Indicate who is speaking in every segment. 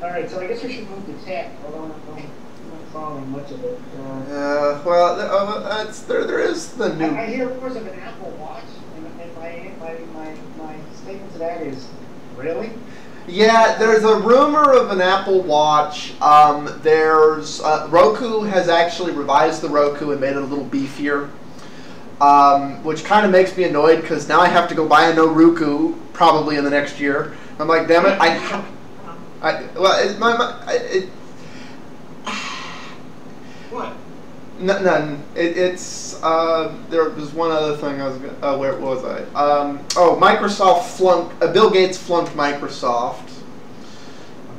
Speaker 1: All right, so I guess we should move to tech. Although I'm not following much of it.
Speaker 2: There is the new.
Speaker 1: I hear, of course, of an Apple Watch, and my statement to that is, really?
Speaker 2: Yeah, there's a rumor of an Apple Watch. There's Roku has actually revised the Roku and made it a little beefier, which kind of makes me annoyed because now I have to go buy a no Roku probably in the next year. I'm like, damn it!
Speaker 1: What?
Speaker 2: None. There was one other thing I was gonna, where was I? Microsoft flunked. Bill Gates flunked Microsoft.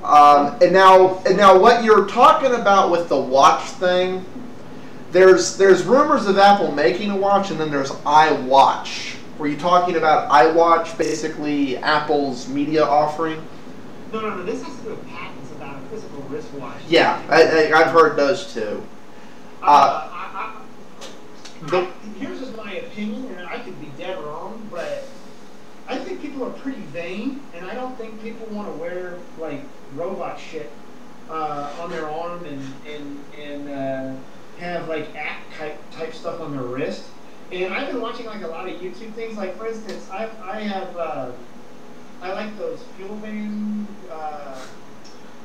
Speaker 2: And now what you're talking about with the watch thing, there's rumors of Apple making a watch, and then there's iWatch. Were you talking about iWatch, basically Apple's media offering?
Speaker 1: No. This has to do with patents about a physical wristwatch.
Speaker 2: Yeah, I've heard those too.
Speaker 1: Here's just my opinion, and I could be dead wrong, but I think people are pretty vain, and I don't think people want to wear like robot shit on their arm and have like app type stuff on their wrist. And I've been watching like a lot of YouTube things. Like for instance, I like those fuel band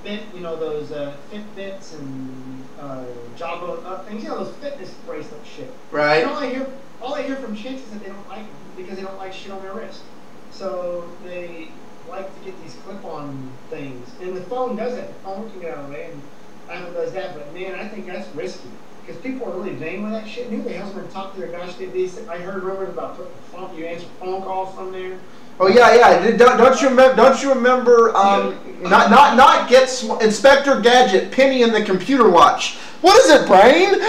Speaker 1: those Fitbits and Jawbone Up things. You know, those fitness bracelet shit.
Speaker 2: Right.
Speaker 1: And all I hear from chicks is that they don't like them because they don't like shit on their wrist. So they like to get these clip-on things. And the phone does it. The phone can get out of the way, and Apple does that. But man, I think that's risky because people are really vain with that shit. Who the hell's going to talk to their gosh decent? I heard rumors about putting you answer phone calls from there.
Speaker 2: Oh yeah. Don't you remember? Not get Inspector Gadget, Penny in the computer watch. What is it, brain?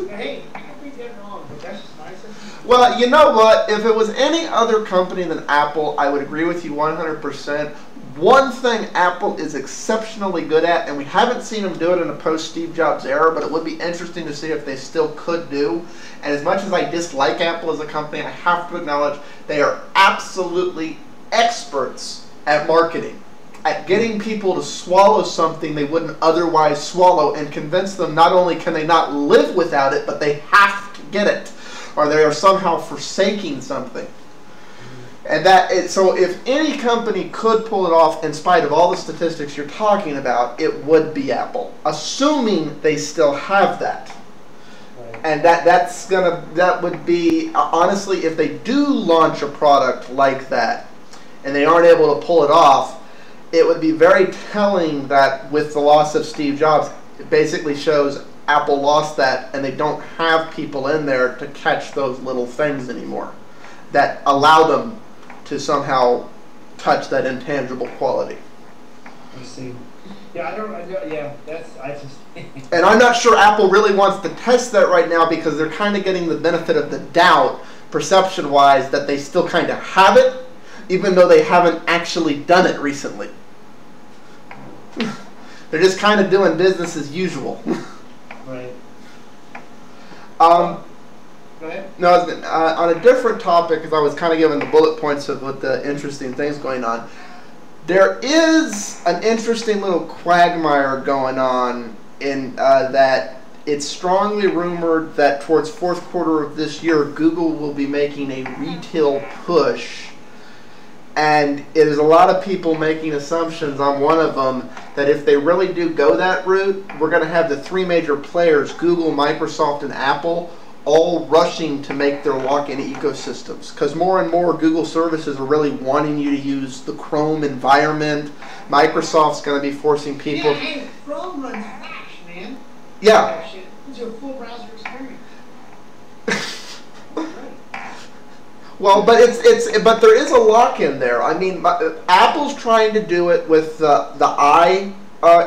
Speaker 1: Hey, I could be dead wrong, but that's just my system.
Speaker 2: Well, you know what? If it was any other company than Apple, I would agree with you 100%. One thing Apple is exceptionally good at, and we haven't seen them do it in a post-Steve Jobs era, but it would be interesting to see if they still could do. And as much as I dislike Apple as a company, I have to acknowledge they are absolutely experts at marketing, at getting people to swallow something they wouldn't otherwise swallow and convince them not only can they not live without it, but they have to get it, or they are somehow forsaking something. And so if any company could pull it off in spite of all the statistics you're talking about, it would be Apple, assuming they still have that. Right. And that would be, honestly, if they do launch a product like that and they aren't able to pull it off, it would be very telling that with the loss of Steve Jobs, it basically shows Apple lost that and they don't have people in there to catch those little things anymore that allow them to somehow touch that intangible quality.
Speaker 1: I see. Yeah, I just.
Speaker 2: And I'm not sure Apple really wants to test that right now because they're kind of getting the benefit of the doubt, perception-wise, that they still kind of have it, even though they haven't actually done it recently. They're just kind of doing business as usual.
Speaker 1: Right. Go ahead.
Speaker 2: No, on a different topic, because I was kind of giving the bullet points of what the interesting things going on. There is an interesting little quagmire going on in that it's strongly rumored that towards fourth quarter of this year, Google will be making a retail push. And there's a lot of people making assumptions, on one of them, that if they really do go that route, we're going to have the three major players, Google, Microsoft, and Apple, all rushing to make their lock-in ecosystems. Because more and more Google services are really wanting you to use the Chrome environment. Microsoft's going to be forcing people...
Speaker 1: Yeah, hey, Chrome runs Flash, man.
Speaker 2: Yeah.
Speaker 1: It's your full browser experience.
Speaker 2: Well, but but there is a lock-in there. I mean, Apple's trying to do it with the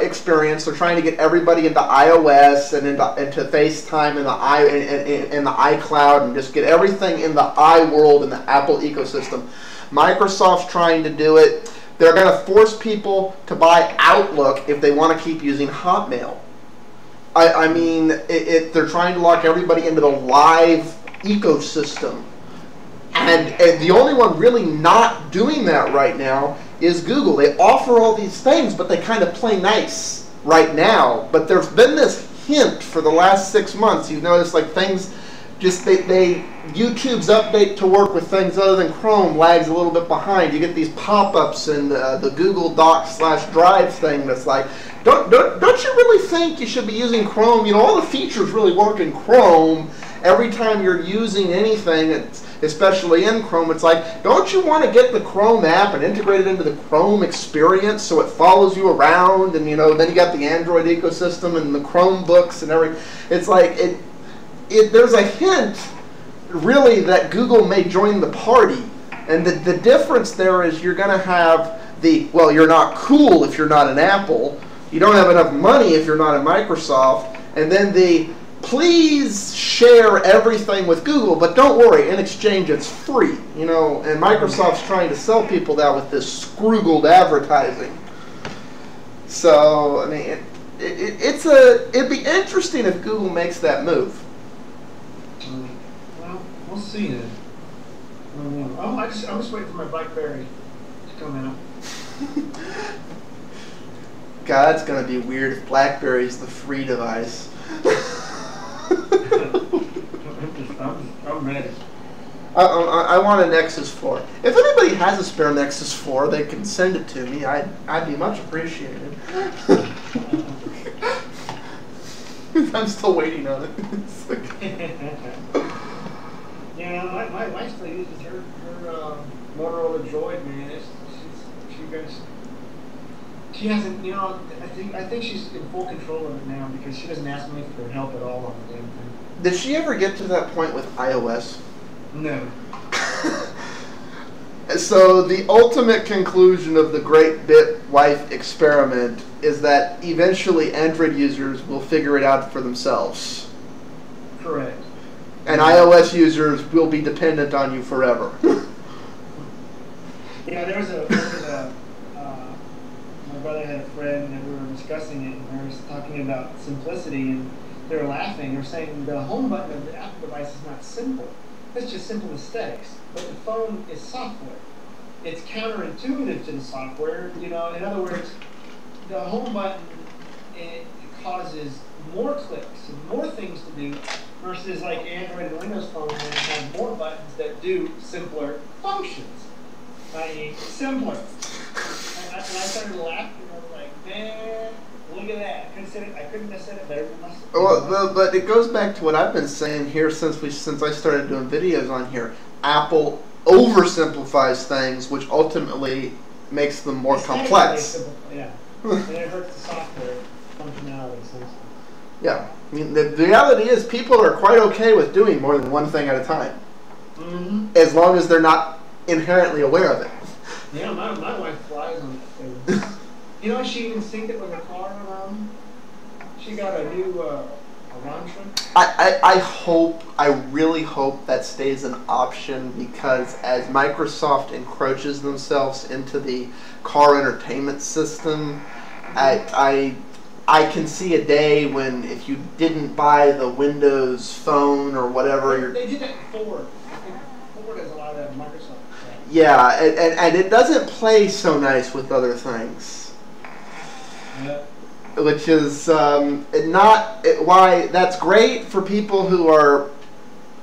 Speaker 2: experience. They're trying to get everybody into iOS and into FaceTime and the iCloud and just get everything in the iWorld and the Apple ecosystem. Microsoft's trying to do it. They're going to force people to buy Outlook if they want to keep using Hotmail. I mean, they're trying to lock everybody into the live ecosystem. And the only one really not doing that right now is Google. They offer all these things, but they kind of play nice right now. But there's been this hint for the last 6 months. You've noticed like things just YouTube's update to work with things other than Chrome lags a little bit behind. You get these pop-ups and the Google Docs/Drive thing that's like, don't you really think you should be using Chrome? You know, all the features really work in Chrome. Every time you're using anything, especially in Chrome, it's like, don't you want to get the Chrome app and integrate it into the Chrome experience so it follows you around? And you know, then you got the Android ecosystem and the Chromebooks and everything. It's like there's a hint, really, that Google may join the party. And the difference there is you're going to have well, you're not cool if you're not an Apple. You don't have enough money if you're not a Microsoft. And then please share everything with Google, but don't worry, in exchange it's free. You know, and Microsoft's trying to sell people that with this Screwgoogled advertising. So, I mean, it'd be interesting if Google makes that move.
Speaker 1: Well, we'll see then. I'm just waiting for my BlackBerry to come out.
Speaker 2: God, it's going to be weird if BlackBerry's the free device.
Speaker 1: I'm ready.
Speaker 2: I want a Nexus 4. If anybody has a spare Nexus 4, they can send it to me. I'd be much appreciated. I'm still waiting on it.
Speaker 1: Yeah, my wife still uses her Motorola Droid, man. She hasn't, you know, I think she's in full control of it now because she doesn't ask me for help at all on the damn thing.
Speaker 2: Did she ever get to that point with iOS?
Speaker 1: No.
Speaker 2: So the ultimate conclusion of the great Bitwife experiment is that eventually Android users will figure it out for themselves.
Speaker 1: Correct.
Speaker 2: And iOS users will be dependent on you forever.
Speaker 1: Yeah, there was my brother had a friend and we were discussing it, and they were talking about simplicity, and they were laughing. They were saying the home button of the Apple device is not simple. It's just simple aesthetics. But the phone is software. It's counterintuitive to the software. You know, in other words, the home button, it causes more clicks and more things to do versus like Android and Windows phones that have more buttons that do simpler functions. I.e., simpler. And I started laughing, and I was like, man, look at that. I couldn't have said it better than myself.
Speaker 2: Well, but it goes back to what I've been saying here since I started doing videos on here. Apple oversimplifies things, which ultimately makes them more complex.
Speaker 1: Yeah. And it hurts the software functionality.
Speaker 2: Yeah. I mean, the reality is people are quite okay with doing more than one thing at a time.
Speaker 1: Mm-hmm.
Speaker 2: As long as they're not inherently aware of it.
Speaker 1: Yeah, my wife flies on that thing. You know, she even synced it with her car. She got a new Elantra.
Speaker 2: I really hope that stays an option, because as Microsoft encroaches themselves into the car entertainment system, I can see a day when if you didn't buy the Windows Phone or whatever,
Speaker 1: they did that before. I think Ford has a lot of that. Microsoft.
Speaker 2: Yeah, and it doesn't play so nice with other things.
Speaker 1: Yeah.
Speaker 2: Which is why that's great for people who are,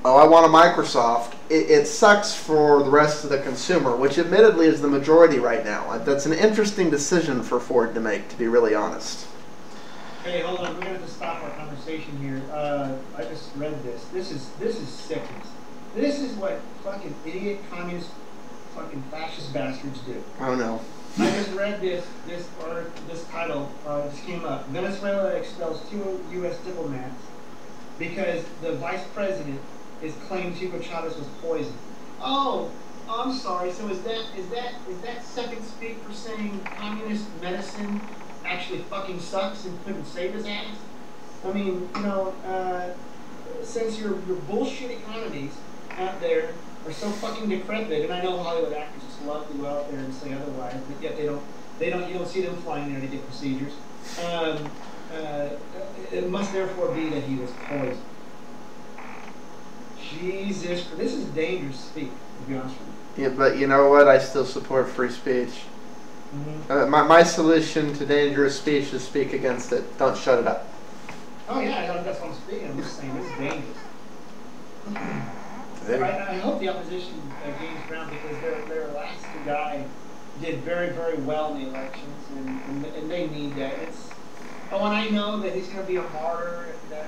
Speaker 2: oh, I want a Microsoft. It sucks for the rest of the consumer, which admittedly is the majority right now. That's an interesting decision for Ford to make, to be really honest.
Speaker 1: Hey, hold on. We're going to have to stop our conversation here. I just read this. This is sickness. This is what fucking idiot communist fucking fascist bastards do.
Speaker 2: Oh no.
Speaker 1: I just read this title just came up. Venezuela expels 2 U.S. diplomats because the vice president is claimed Hugo Chavez was poisoned. Oh, I'm sorry. So is that second speak for saying communist medicine actually fucking sucks and couldn't save his ass? I mean, you know, since your bullshit economies out there are so fucking decrepit, and I know Hollywood actors just love to go out there and say otherwise, but yet you don't see them flying there to get procedures. It must therefore be that he was poisoned. Jesus, this is dangerous speak, to be honest with you.
Speaker 2: Yeah, but you know what? I still support free speech. My solution to dangerous speech is speak against it. Don't shut it up.
Speaker 1: Oh yeah, that's what I'm speaking. I'm just saying this is dangerous. I hope the opposition gains ground because their last guy did very, very well in the elections, and they need that. And I know that he's going to be a martyr, and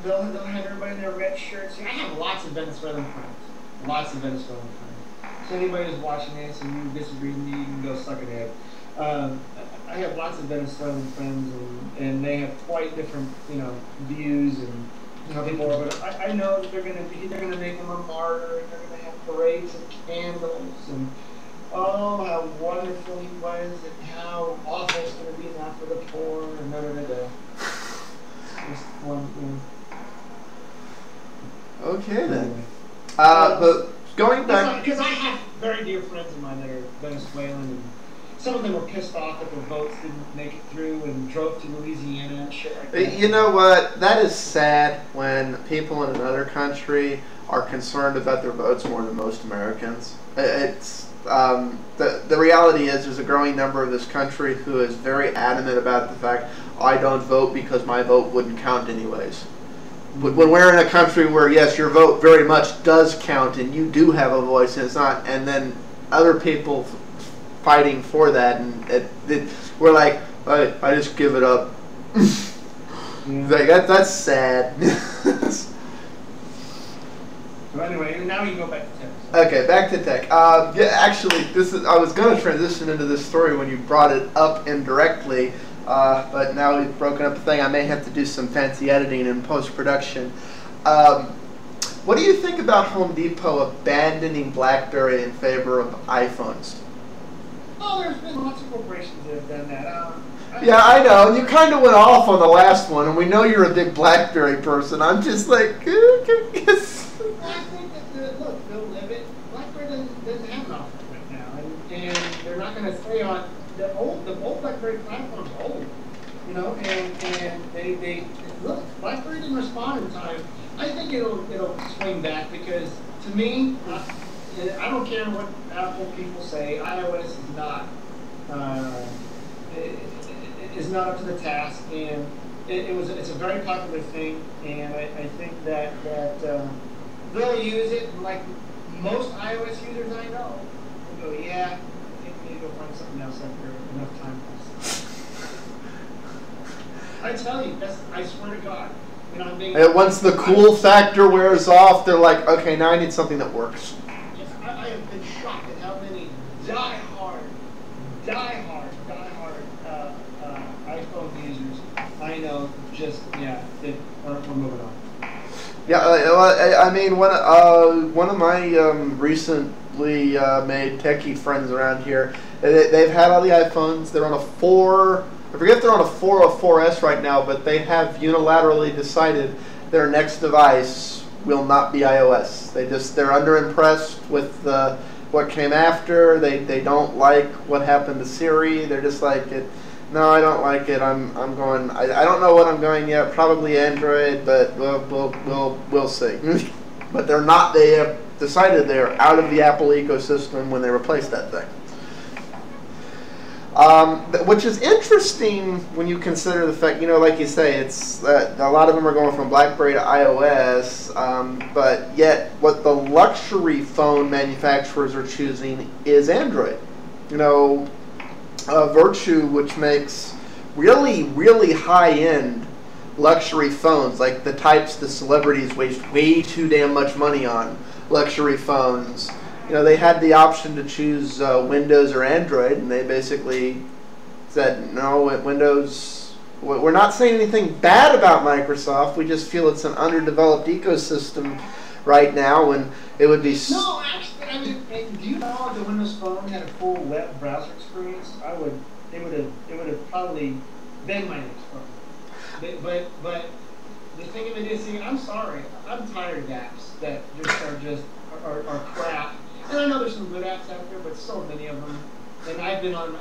Speaker 1: they'll have everybody in their red shirts. I have lots of Venezuelan friends. Lots of Venezuelan friends. So anybody who's watching this and you disagree with me, you can go suck a dick. I have lots of Venezuelan friends, and they have quite different, views and how people are. But I know that they're going to make him a martyr, and they're going to have parades and candles, and oh, how wonderful he was, and how awful it's going to be now for the poor, and Just one.
Speaker 2: Okay then. But going back,
Speaker 1: because I have very dear friends of mine that are Venezuelan, and some of them were pissed off that their votes didn't make it through and drove to Louisiana and shit like that.
Speaker 2: You know what? That is sad when people in another country are concerned about their votes more than most Americans. It's the reality is there's a growing number of this country who is very adamant about the fact I don't vote because my vote wouldn't count anyways. When we're in a country where yes, your vote very much does count and you do have a voice, and it's not, and then other people fighting for that, and we're like, I just give it up. Like, that's sad.
Speaker 1: So anyway, now we can go back to tech.
Speaker 2: Okay, back to tech. Yeah, actually, I was going to transition into this story when you brought it up indirectly, but now we've broken up the thing. I may have to do some fancy editing and post-production. What do you think about Home Depot abandoning BlackBerry in favor of iPhones?
Speaker 1: Oh, there's been lots of corporations that have done that.
Speaker 2: Yeah, I know. You kind of went off on the last one, and we know you're a big BlackBerry person. I'm just like, yes.
Speaker 1: I think that, look, they'll live it. BlackBerry doesn't have an offer right now, and they're not going to stay on the old BlackBerry platform's old, and they look, BlackBerry didn't respond in time. I think it'll swing back because to me, I don't care what Apple people say. iOS is not up to the task, and it's a very popular thing, and I think that they'll use it. And like most iOS users I know, they'll go, yeah, I think we need to go find something else after enough time passes. I tell you, I swear to God.
Speaker 2: And once the cool factor wears off, they're like, okay, now I need something that works.
Speaker 1: I have been shocked at how many die-hard iPhone users I know that are moving on.
Speaker 2: Yeah, I mean, one of my recently made techie friends around here, they've had all the iPhones. They're on a 4. I forget if they're on a 4 or 4S right now, but they have unilaterally decided their next device will not be iOS. They're underimpressed with what came after. They don't like what happened to Siri. They're just like, no, I don't like it. I'm going. I don't know what I'm going yet. Probably Android, but we'll see. But they're not. They have decided they're out of the Apple ecosystem when they replace that thing. Which is interesting when you consider the fact, like you say, it's a lot of them are going from BlackBerry to iOS, but yet what the luxury phone manufacturers are choosing is Android. Virtue, which makes really, really high-end luxury phones, like the types the celebrities waste way too damn much money on, luxury phones. They had the option to choose Windows or Android, and they basically said, no, Windows, we're not saying anything bad about Microsoft, we just feel it's an underdeveloped ecosystem right now, and it would be...
Speaker 1: No, actually, do you know if the Windows Phone had a full web browser experience? It would have probably been my next phone. But the thing of it is, I'm sorry, I'm tired of apps that are crap. And I know there's some good apps out there, but so many of them. And I've been on.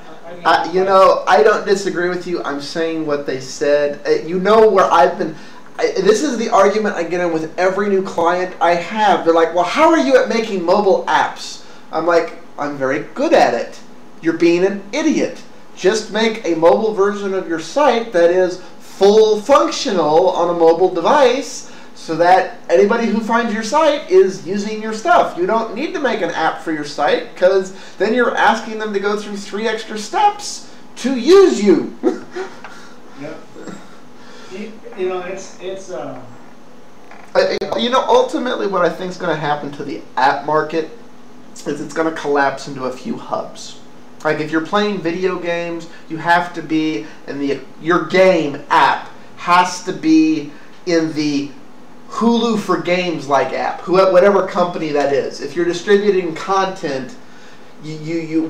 Speaker 2: I don't disagree with you. I'm saying what they said. Where I've been. This is the argument I get in with every new client I have. They're like, well, how are you at making mobile apps? I'm like, I'm very good at it. you're being an idiot. Just make a mobile version of your site that is full functional on a mobile device so that anybody who finds your site is using your stuff. You don't need to make an app for your site because then you're asking them to go through 3 extra steps to use you.
Speaker 1: Yep. You know, it's
Speaker 2: you know, ultimately what I think is going to happen to the app market is it's going to collapse into a few hubs. Like if you're playing video games, you have to be in your game app has to be in the Hulu for Games like app, whatever company that is. If you're distributing content,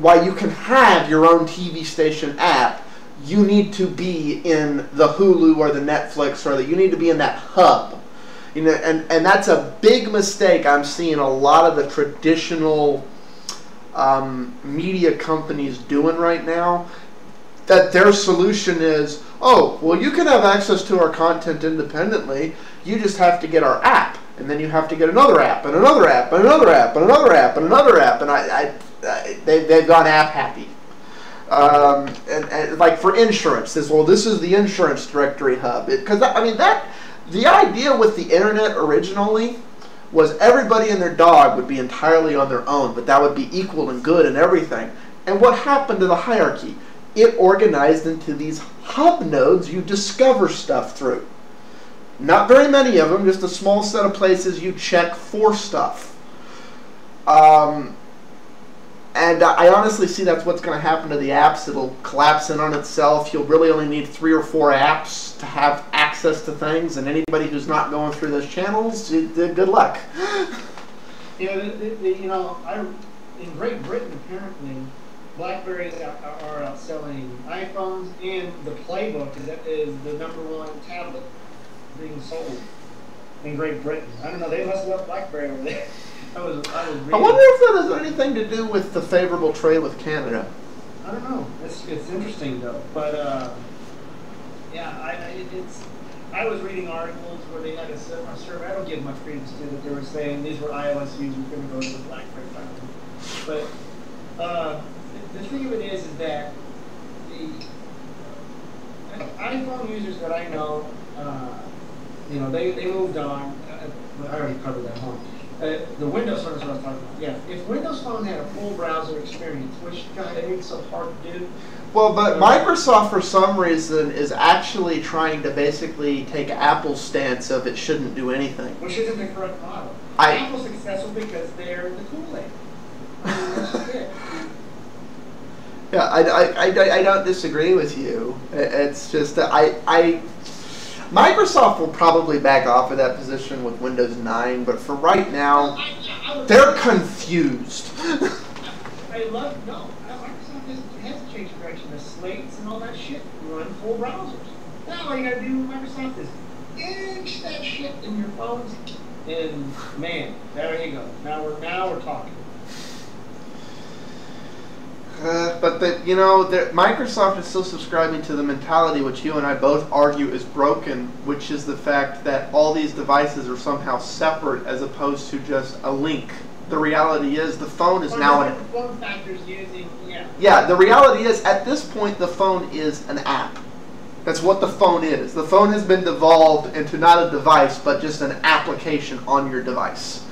Speaker 2: while you can have your own TV station app, you need to be in the Hulu or the Netflix you need to be in that hub. You know, and that's a big mistake I'm seeing a lot of the traditional media companies doing right now. That their solution is, oh, well, you can have access to our content independently. You just have to get our app, and then you have to get another app, and another app, and another app, and another app, and another app, and they've gone app happy. And like for insurance, this is the insurance directory hub. Because the idea with the internet originally was everybody and their dog would be entirely on their own, but that would be equal and good and everything. And what happened to the hierarchy? It organized into these hub nodes you discover stuff through. Not very many of them, just a small set of places you check for stuff. And I honestly see that's what's going to happen to the apps. It'll collapse in on itself. You'll really only need 3 or 4 apps to have access to things, and anybody who's not going through those channels, good luck.
Speaker 1: Yeah, in Great Britain, apparently, BlackBerries are outselling iPhones, and the Playbook is the #1 tablet being sold in Great Britain. I don't know, they must love BlackBerry over there. I wonder
Speaker 2: if that has anything to do with the favorable trade with Canada.
Speaker 1: I don't know. It's interesting though, but yeah, I was reading articles where they had a survey. I don't give much credence to that. They were saying these were iOS users going to go to the BlackBerry platform. But the thing of it is that the iPhone users that I know, they moved on. I already covered that, huh? The Windows Phone is what I was talking about. Yeah, if Windows Phone had a full browser experience, which God, it makes so hard to do.
Speaker 2: Well, but Microsoft, for some reason, is actually trying to basically take Apple's stance of it shouldn't do anything.
Speaker 1: Which isn't the correct model. Apple's successful because they're the Kool-Aid. That's it.
Speaker 2: Yeah, I don't disagree with you. It's just that Microsoft will probably back off of that position with Windows 9, but for right now, they're confused.
Speaker 1: Microsoft has to change direction. The slates and all that shit run full browsers. Now all you gotta do with Microsoft is inch that shit in your phones, and man, there you go. Now we're talking.
Speaker 2: But Microsoft is still subscribing to the mentality which you and I both argue is broken, which is the fact that all these devices are somehow separate as opposed to just a link. The reality is the phone is now an...
Speaker 1: Form factors using, yeah.
Speaker 2: Yeah, the reality is at this point the phone is an app. That's what the phone is. The phone has been devolved into not a device, but just an application on your device.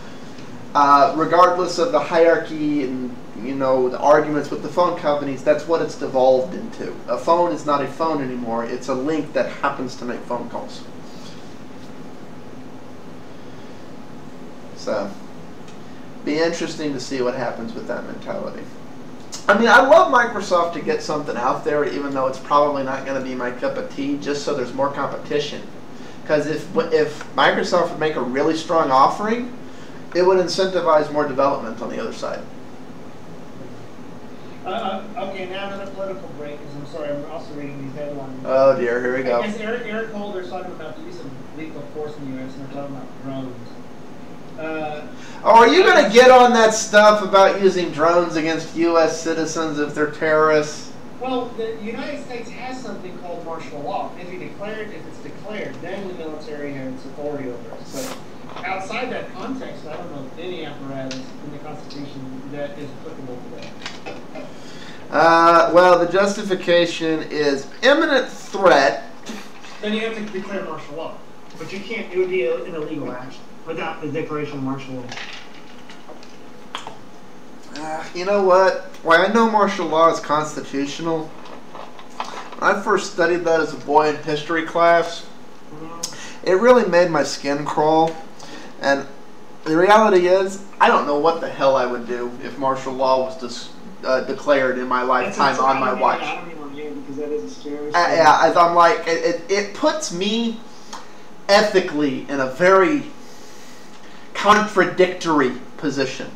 Speaker 2: Regardless of the hierarchy and the arguments with the phone companies, that's what it's devolved into. A phone is not a phone anymore. It's a link that happens to make phone calls. So, be interesting to see what happens with that mentality. I mean, I love Microsoft to get something out there, even though it's probably not going to be my cup of tea, just so there's more competition. Because if Microsoft would make a really strong offering, it would incentivize more development on the other side.
Speaker 1: Okay, now another political break, because I'm sorry, I'm also reading these headlines.
Speaker 2: Oh dear, here we go.
Speaker 1: I guess Eric Holder's talking about the use of lethal force in the U.S., and they're talking about drones.
Speaker 2: Are you going to get on that stuff about using drones against U.S. citizens if they're terrorists?
Speaker 1: Well, the United States has something called martial law. If it's declared, then the military has authority over it. So outside that context, I don't know any apparatus in the Constitution that is applicable to that.
Speaker 2: Well, the justification is imminent threat.
Speaker 1: Then you have to declare martial law. But you can't, it would be an illegal action without the declaration of martial law.
Speaker 2: You know what? While I know martial law is constitutional, when I first studied that as a boy in history class, it really made my skin crawl. And the reality is, I don't know what the hell I would do if martial law was declared in my lifetime on my watch.
Speaker 1: I don't even want to hear because that is a scary
Speaker 2: yeah, as I'm like, it puts me ethically in a very contradictory position.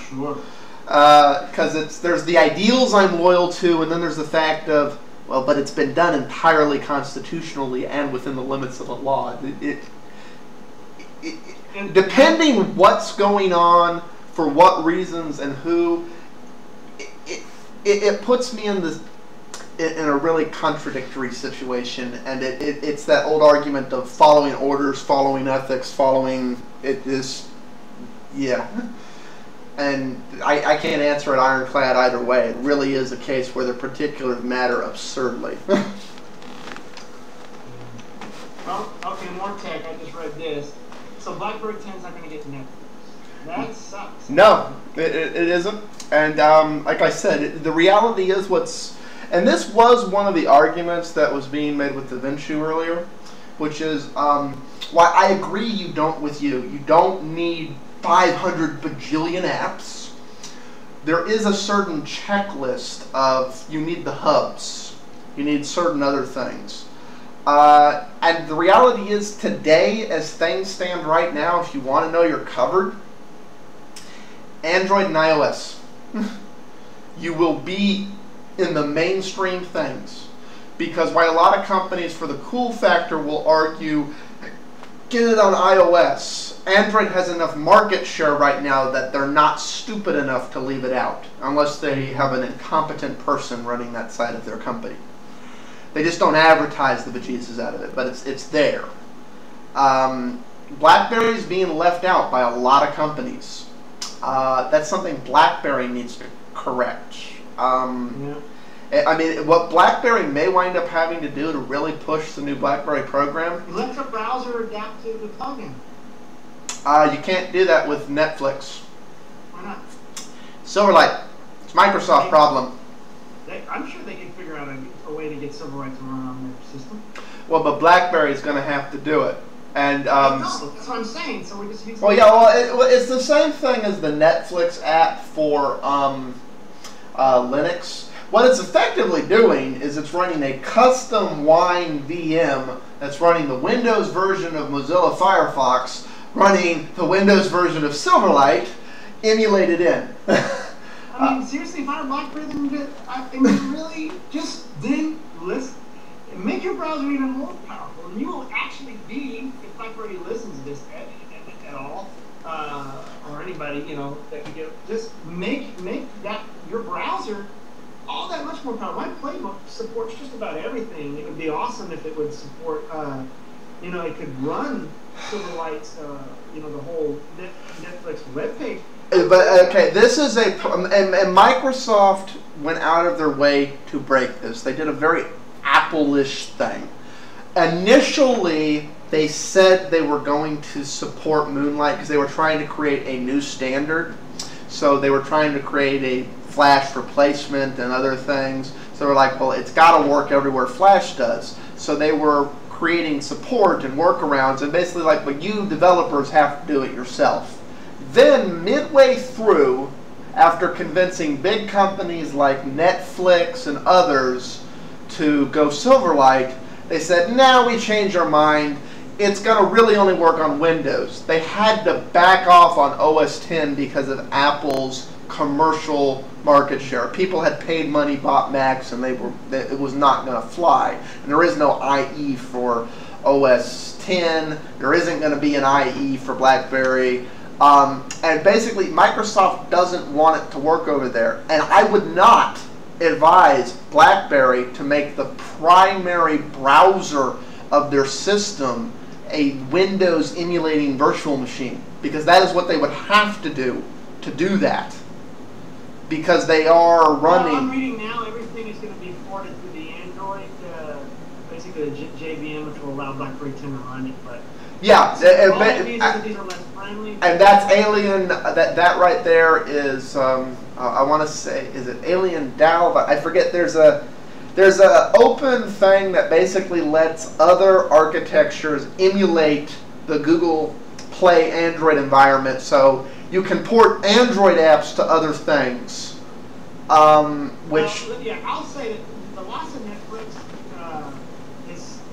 Speaker 1: Sure.
Speaker 2: Because there's the ideals I'm loyal to, and then there's the fact of, well, but it's been done entirely constitutionally and within the limits of the law. Depending what's going on, for what reasons, and who, it puts me in a really contradictory situation, and it's that old argument of following orders, following ethics, following it is, yeah. And I can't answer it ironclad either way. It really is a case where the particulars matter absurdly.
Speaker 1: Oh, okay, more tech. I just read this. So BlackBerry 10's not going to get Netflix. That sucks.
Speaker 2: No, it isn't. And like I said, the reality is and this was one of the arguments that was being made with DaVinci earlier, which is why I agree you don't need 500 bajillion apps. There is a certain checklist of, you need the hubs, you need certain other things. And the reality is today, as things stand right now, if you want to know you're covered, Android and iOS. You will be in the mainstream things. Because while a lot of companies for the cool factor will argue, get it on iOS, Android has enough market share right now that they're not stupid enough to leave it out, unless they have an incompetent person running that side of their company. They just don't advertise the bejesus out of it, but it's there. BlackBerry's being left out by a lot of companies. That's something BlackBerry needs to correct.
Speaker 1: Yeah.
Speaker 2: I mean, what BlackBerry may wind up having to do to really push the new BlackBerry program.
Speaker 1: Let the browser adapt to the plugin.
Speaker 2: You can't do that with Netflix.
Speaker 1: Why not?
Speaker 2: Silverlight. It's Microsoft's problem.
Speaker 1: I'm sure they can figure out a way to get Silverlight to run on their system.
Speaker 2: Well, but BlackBerry's going to have to do it. And
Speaker 1: no, that's what I'm saying. So we're just using.
Speaker 2: Well, yeah. Well, it's the same thing as the Netflix app for Linux. What it's effectively doing is it's running a custom Wine VM that's running the Windows version of Mozilla Firefox, running the Windows version of Silverlight, emulated in.
Speaker 1: I mean, seriously, if I were BlackBerry, then really just didn't listen. Make your browser even more powerful, and you will actually be, if BlackBerry listens to this at all, or anybody, that could get, just make that your browser all that much more powerful. My playbook supports just about everything. It would be awesome if it would support, it could run Silverlight's, the whole Netflix webpage.
Speaker 2: But okay, this is and Microsoft went out of their way to break this. They did a very Apple-ish thing. Initially, they said they were going to support Moonlight because they were trying to create a new standard. So they were trying to create a Flash replacement and other things. So they were like, well, it's got to work everywhere Flash does. So they were creating support and workarounds, and basically like, but you developers have to do it yourself. Then midway through, after convincing big companies like Netflix and others to go Silverlight, they said, now we change our mind. It's going to really only work on Windows. They had to back off on OS X because of Apple's commercial market share. People had paid money, bought Macs, and it was not going to fly. And there is no IE for OS X. There isn't going to be an IE for BlackBerry. And basically, Microsoft doesn't want it to work over there. And I would not advise BlackBerry to make the primary browser of their system a Windows emulating virtual machine, because that is what they would have to do that. because they are running.
Speaker 1: Well, I'm reading now everything is going to be ported to the Android, basically the JVM, which will allow BlackBerry 10 to run it. But
Speaker 2: yeah,
Speaker 1: these are less friendly.
Speaker 2: And that's Alien. That right there is I want to say, is it Alien DAO? But I forget. There's a open thing that basically lets other architectures emulate the Google Play Android environment, so you can port Android apps to other things. Which
Speaker 1: yeah, I'll say that the loss of Netflix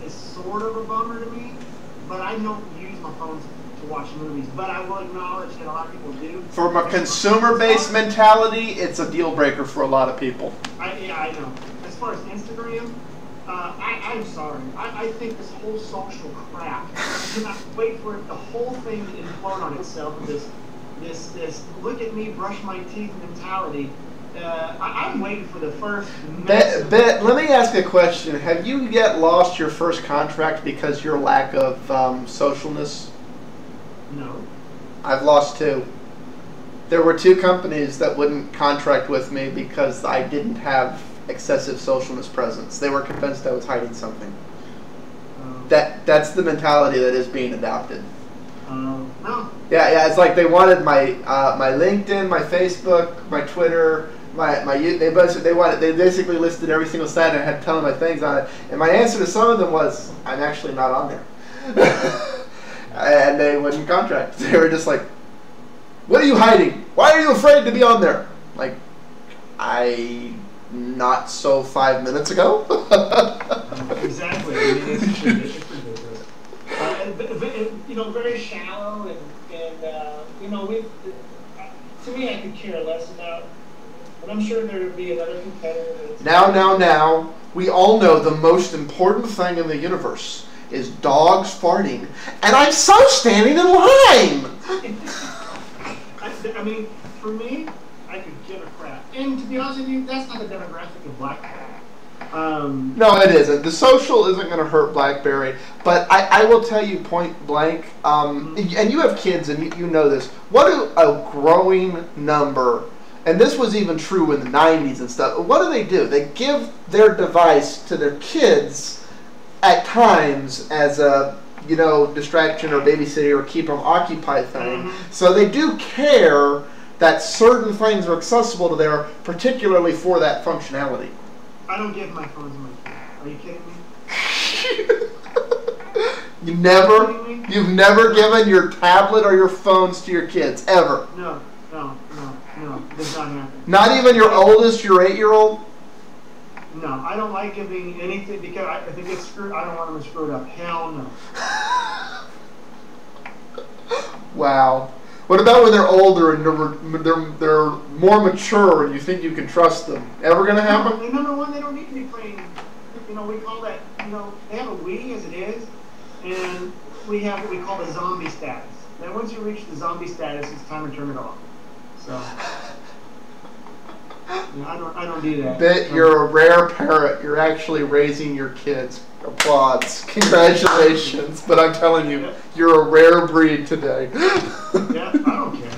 Speaker 1: is sort of a bummer to me, but I don't use my phone to watch movies. But I will acknowledge that a lot of people do.
Speaker 2: From a consumer-based mentality, it's a deal breaker for a lot of people.
Speaker 1: Yeah, I know. As far as Instagram, I'm sorry. I think this whole social crap, I cannot wait for the whole thing to implode on itself. This look at me, brush my teeth mentality. I'm waiting for the first.
Speaker 2: Let me ask you a question. Have you yet lost your first contract because your lack of socialness?
Speaker 1: No.
Speaker 2: I've lost 2. There were 2 companies that wouldn't contract with me because I didn't have excessive socialness presence. They were convinced I was hiding something. That's the mentality that is being adopted.
Speaker 1: No.
Speaker 2: Yeah. It's like they wanted my my LinkedIn, my Facebook, my Twitter, they basically listed every single site and I had to tell them my things on it. And my answer to some of them was, I'm actually not on there. And they wouldn't contract. They were just like, what are you hiding? Why are you afraid to be on there? Like, not so 5 minutes ago.
Speaker 1: Exactly. I mean, it's ridiculous. Very shallow, and to me, I could care less about. But I'm sure there would be another competitor.
Speaker 2: Now, we all know the most important thing in the universe is dogs farting, and I'm so standing in line.
Speaker 1: I mean, for me, I could give a crap. And to be honest with you, that's not the demographic of BlackBerry.
Speaker 2: No, it isn't. The social isn't going to hurt BlackBerry, but I will tell you point blank, and you have kids and you know this, what a growing number, and this was even true in the 90s and stuff, what do? They give their device to their kids at times as a distraction or babysitter or keep them occupied thing. So they do care that certain things are accessible to there, particularly for that functionality.
Speaker 1: I don't give my phone to my kids. Are you kidding me?
Speaker 2: You've never given your tablet or your phones to your kids, ever?
Speaker 1: No. Does not happen.
Speaker 2: Not even your oldest, your 8-year-old?
Speaker 1: No, I don't like giving anything because I think it's screwed. I don't want them screwed up. Hell no.
Speaker 2: Wow. What about when they're older and they're more mature and you think you can trust them? Ever going to happen?
Speaker 1: No, number one, they don't need to be playing. We call that. They have a Wii as it is, and we have what we call the zombie status. Now, once you reach the zombie status, it's time to turn it off. So. I don't do that.
Speaker 2: Bet you're a rare parent. You're actually raising your kids. Applause. Congratulations. But I'm telling you, you're a rare breed today.
Speaker 1: Yeah, I don't care.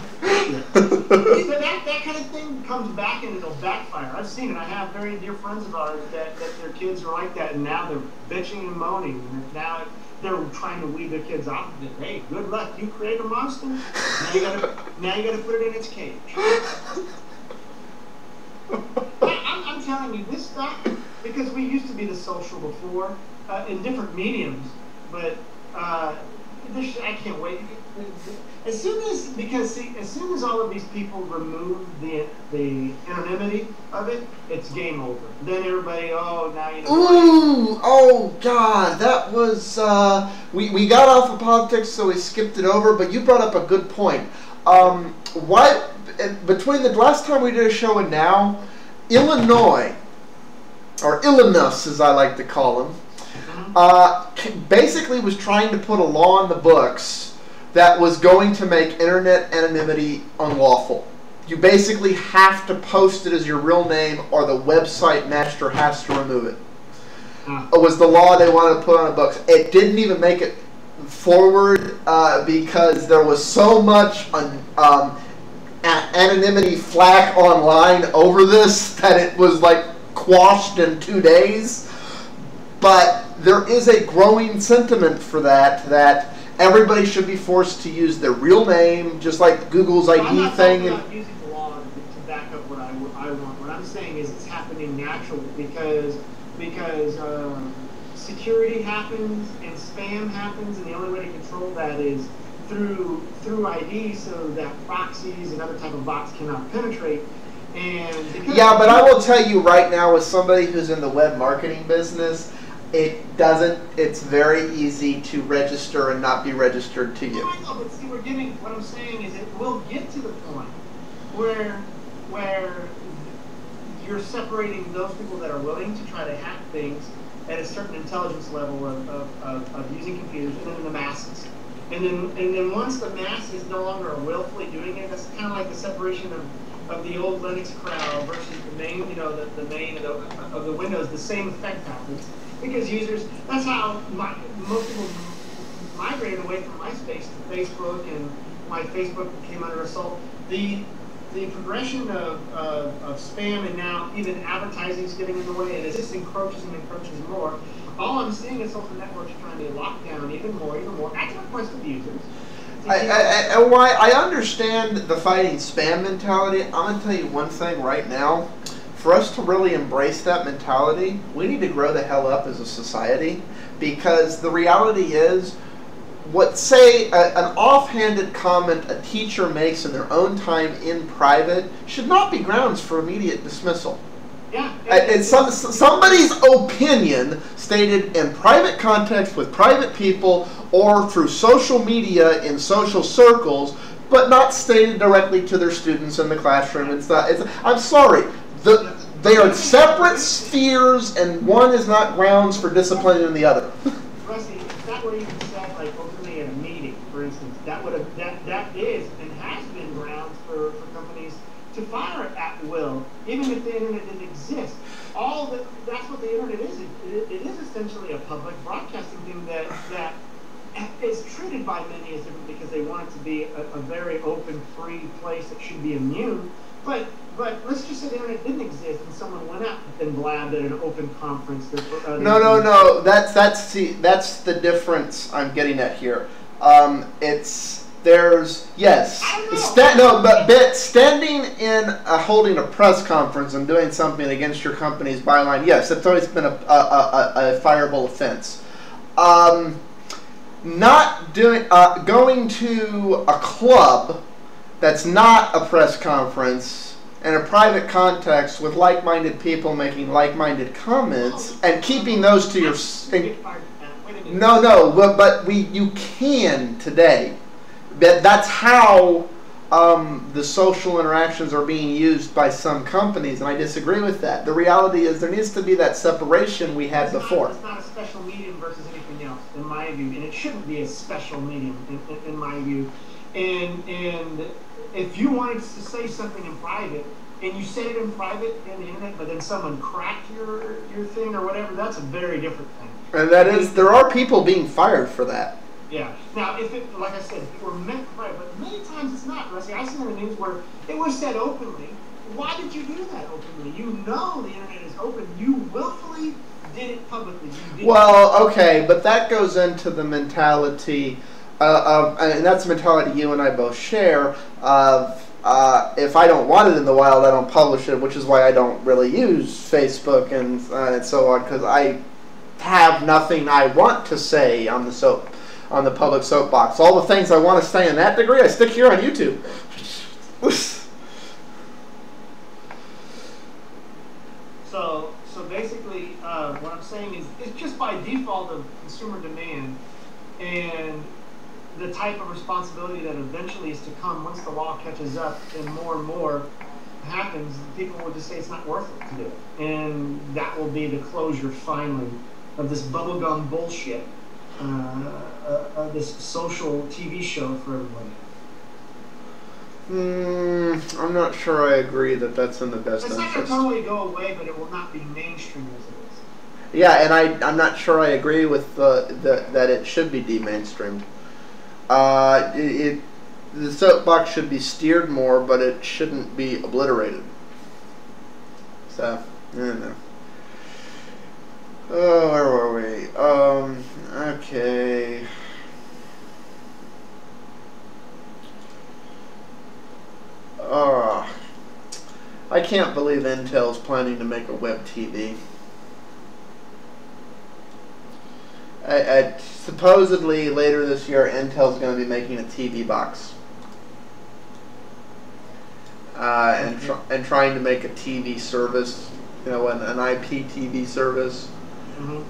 Speaker 1: That kind of thing comes back and it'll backfire. I've seen it. I have very dear friends of ours that their kids are like that, and now they're bitching and moaning. And now they're trying to weed their kids off of it. Hey, good luck. You create a monster. Now you gotta put it in its cage. I'm telling you, this stuff, because we used to be the social before, in different mediums, but I can't wait. As soon as all of these people remove the anonymity of it, it's game over. Then everybody, now you know.
Speaker 2: Ooh, oh God, that was, we got off of politics, so we skipped it over, but you brought up a good point. Between the last time we did a show and now, Illinois, or Illinois as I like to call them, basically was trying to put a law in the books that was going to make internet anonymity unlawful. You basically have to post it as your real name or the website master has to remove it. It was the law they wanted to put on the books. It didn't even make it forward because there was so much anonymity flack online over this that it was like quashed in 2 days. But there is a growing sentiment for that everybody should be forced to use their real name, just like Google's ID thing.
Speaker 1: I'm not using the law to back up what I want. What I'm saying is it's happening naturally because security happens and spam happens, and the only way to control that is through ID, so that proxies and other type of bots cannot penetrate. And
Speaker 2: yeah, but I will tell you right now, as somebody who's in the web marketing business, it's very easy to register and not be registered to you.
Speaker 1: I know, but see, what I'm saying is it will get to the point where you're separating those people that are willing to try to hack things at a certain intelligence level of using computers, and then the masses. And then once the masses no longer are willfully doing it, that's kind of like the separation of the old Linux crowd versus the main, the main of the Windows. The same effect happens because users. That's how most people migrated away from MySpace to Facebook, and my Facebook came under assault. The progression of spam, and now even advertising is getting in the way, and it just encroaches and encroaches more. All I'm seeing is social networks trying to lock down even more at the request of users.
Speaker 2: I understand the fighting spam mentality. I'm going to tell you one thing right now. For us to really embrace that mentality, we need to grow the hell up as a society, because the reality is, an offhanded comment a teacher makes in their own time in private should not be grounds for immediate dismissal.
Speaker 1: Yeah.
Speaker 2: It's somebody's opinion stated in private context with private people or through social media in social circles, but not stated directly to their students in the classroom. I'm sorry. They are separate spheres, and one is not grounds for disciplining the other.
Speaker 1: Rusty, if that were even said like openly in a meeting, for instance, that is and has been grounds for companies to fire at will, even if the internet didn't exist. That's what the internet is. It is essentially a public broadcasting thing that is treated by many as different because they want it to be a very open, free place that should be immune. But let's just say the internet didn't exist and someone went out and blabbed at an open conference.
Speaker 2: No. That's the difference I'm getting at here. Standing in holding a press conference and doing something against your company's byline, yes, it's always been a fireable offense. Going to a club that's not a press conference in a private context with like-minded people making like-minded comments and keeping those to your... you can today. That's how the social interactions are being used by some companies, and I disagree with that. The reality is there needs to be that separation we had before.
Speaker 1: It's not a special medium versus anything else, in my view, and it shouldn't be a special medium, in my view. And if you wanted to say something in private, and you said it in private in the internet, but then someone cracked your thing or whatever, that's a very different thing.
Speaker 2: And there are people being fired for that.
Speaker 1: Yeah. Now, if it, like I said, if it were meant for private, but many times it's not. Rusty, I've seen in the news where it was said openly. Why did you do that openly? You know the internet is open. You willfully did it publicly.
Speaker 2: Okay, but that goes into the mentality and that's the mentality you and I both share of if I don't want it in the wild, I don't publish it, which is why I don't really use Facebook and so on, because I have nothing I want to say on the public soapbox. All the things I want to say in that degree, I stick here on YouTube.
Speaker 1: So basically, what I'm saying is, it's just by default of consumer demand and the type of responsibility that eventually is to come once the law catches up and more happens, people will just say it's not worth it to do it. And that will be the closure, finally, of this bubblegum bullshit, of this social TV show for everybody.
Speaker 2: I'm not sure I agree that that's in the best interest.
Speaker 1: It's not going to totally go away, but it will not be mainstream as it is.
Speaker 2: Yeah, and I'm not sure I agree with that it should be de-mainstreamed. The soapbox should be steered more, but it shouldn't be obliterated. So, I don't know. Oh, where were we? Okay. I can't believe Intel's planning to make a web TV. Supposedly later this year, Intel's going to be making a TV box. And trying to make a TV service, you know, an IPTV service.
Speaker 1: Mm-hmm.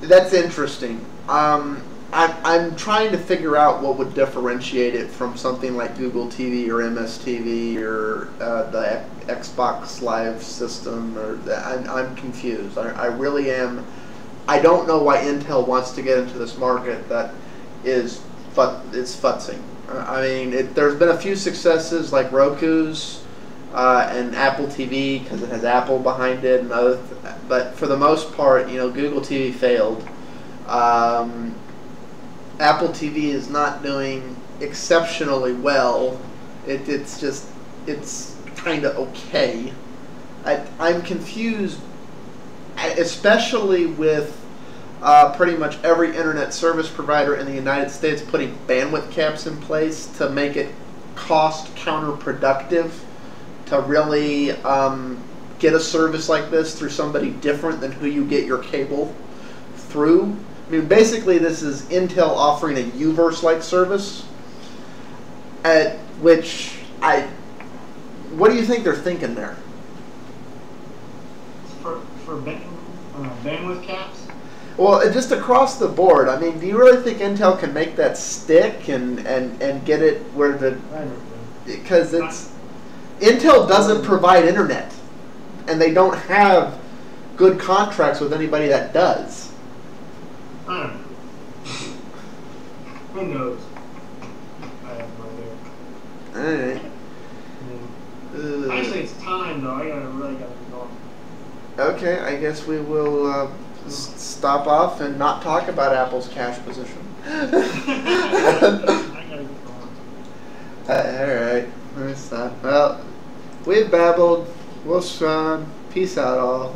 Speaker 2: That's interesting. I'm trying to figure out what would differentiate it from something like Google TV or MS TV or the Xbox Live system. I'm confused. I really am. I don't know why Intel wants to get into this market that is futzing. I mean, there's been a few successes like Roku's and Apple TV because it has Apple behind it, and but for the most part, you know, Google TV failed. Apple TV is not doing exceptionally well. It's kind of okay. I'm confused, especially with pretty much every internet service provider in the United States putting bandwidth caps in place to make it cost counterproductive to really get a service like this through somebody different than who you get your cable through. I mean, basically this is Intel offering a Uverse-like service, what do you think they're thinking there?
Speaker 1: For bandwidth caps?
Speaker 2: Well, just across the board. I mean, do you really think Intel can make that stick and get it where because Intel doesn't provide internet, and they don't have good contracts with anybody that does.
Speaker 1: I don't know. Who knows? I have no idea.
Speaker 2: Alright.
Speaker 1: Actually, it's time though. I really gotta be going.
Speaker 2: Okay, I guess we will stop off and not talk about Apple's cash position.
Speaker 1: I gotta get going.
Speaker 2: Alright, well, we've babbled. We'll peace out all.